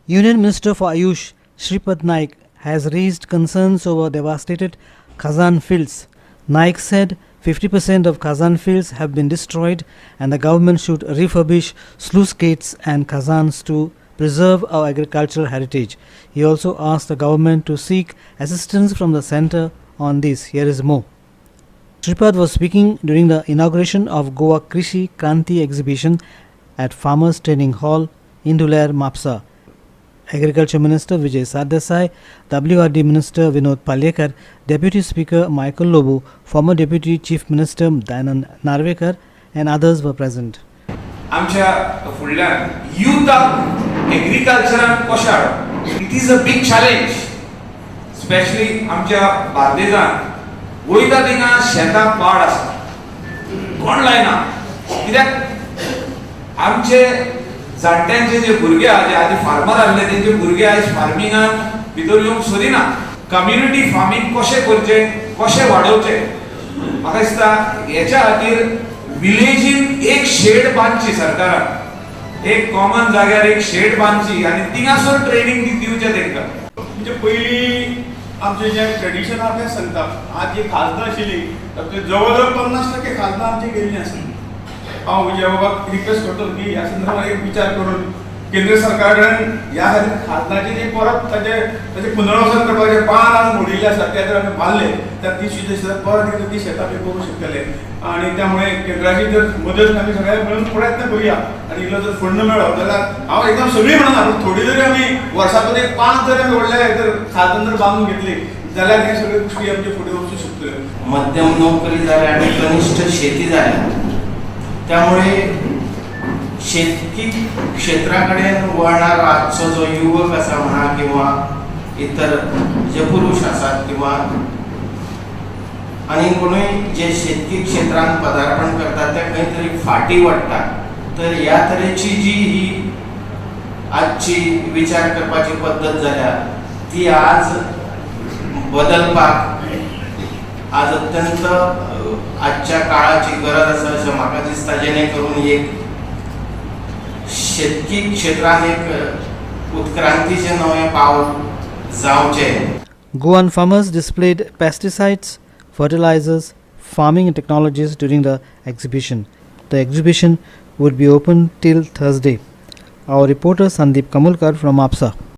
Union Minister for Ayush, Shripad Naik, has raised concerns over devastated Khazan fields. Naik said 50% of Khazan fields have been destroyed and the government should refurbish sluice gates and Khazans to preserve our agricultural heritage. He also asked the government to seek assistance from the centre on this. Here is more. Shripad was speaking during the inauguration of Goa Krishi Kranti exhibition at Farmers Training Hall, Induler, Mapsa. Agriculture Minister Vijay Sardesai, WRD Minister Vinod Palyekar, Deputy Speaker Michael Lobu, former Deputy Chief Minister Dayanand Narvekar and others were present. आमच्या फुडल्यान युथाक एग्रीकल्चरान कशें हाडप it is a big challenge specially आमच्या बार्देजांत वयता थिंगा शेतां पाड आसा कोण लायना कित्याक आमचे जाणट्यांचे जे भुरगे आहा जे आदी फार्मर आसले तेंचे भुरगे आयज फार्मिंगान भितर येवंक सोदिना कम्युनिटी फार्मिंग कशें करचें कशें वाडोवचें म्हाका दिसता हेच्या खातीर विलेजीन एक शेड बांदची सरकारान एक कॉमन जाग्यार एक शेड बांदची आनी थिंगासर ट्रेनिंग दिवचें तांकां म्हणजे पयलीं आमचें जें ट्रेडिशन आहा तें सांगता आज जी खाजनां आशिल्ली तातूंत जवळ जवळ 50% खाजनां आमची गेल्लीं आसा हांव विजय बाबाक रिक्वेस्ट करता की ह्या संदर्भात एक विचार करून केंद्र सरकारान ह्या खातीर खाजनाची जी परत ताचे पुनर्वसन करपाचे पान आज मोडिल्ले आसा ते जर आमी मारले तर ती सुद्दां परत एकदा ती शेतां आमी करूंक शकतले आणि त्यामुळे केंद्राची जर मदत आमी सगळ्या मिळून प्रयत्न करूया आणि इल्लो जर फंड मेळ्ळो जाल्यार हांव एकदम सगळी म्हणना पूण थोडी जरी आमी वर्सातून एक 5 जर आमी व्हडले जर खाजन जर बांदून घेतली जाल्यार हे सगळे गोष्टी आमचे फुडें वचूंक शकतल्यो. मध्यम नोकरी जाल्या आणि कनिष्ठ शेती जाल्या त्यामुळे शेतकी क्षेत्राकडे वळणारा आजचो जो युवक आसा म्हणा किंवा इतर जे पुरुष आसात किंवा आणि कोणूय जे शेतकी क्षेत्रांत पदार्पण करतात ते खंय तरी फाटी वाडटात तर ह्या तरेची जी ही आजची विचार करपाची पद्दत जाल्या ती आज बदलपाक आज अत्यंत आजच्या काळाची गरज आसा अशें म्हाका दिसता जेणे करून एक शेतकी क्षेत्रांत एक उत्क्रांतीचें नवें पावल जावचें. Goan farmers displayed pesticides, fertilizers, farming technologies during the exhibition. The exhibition would be open till Thursday. Our reporter Sandeep Kamulkar from Apsa.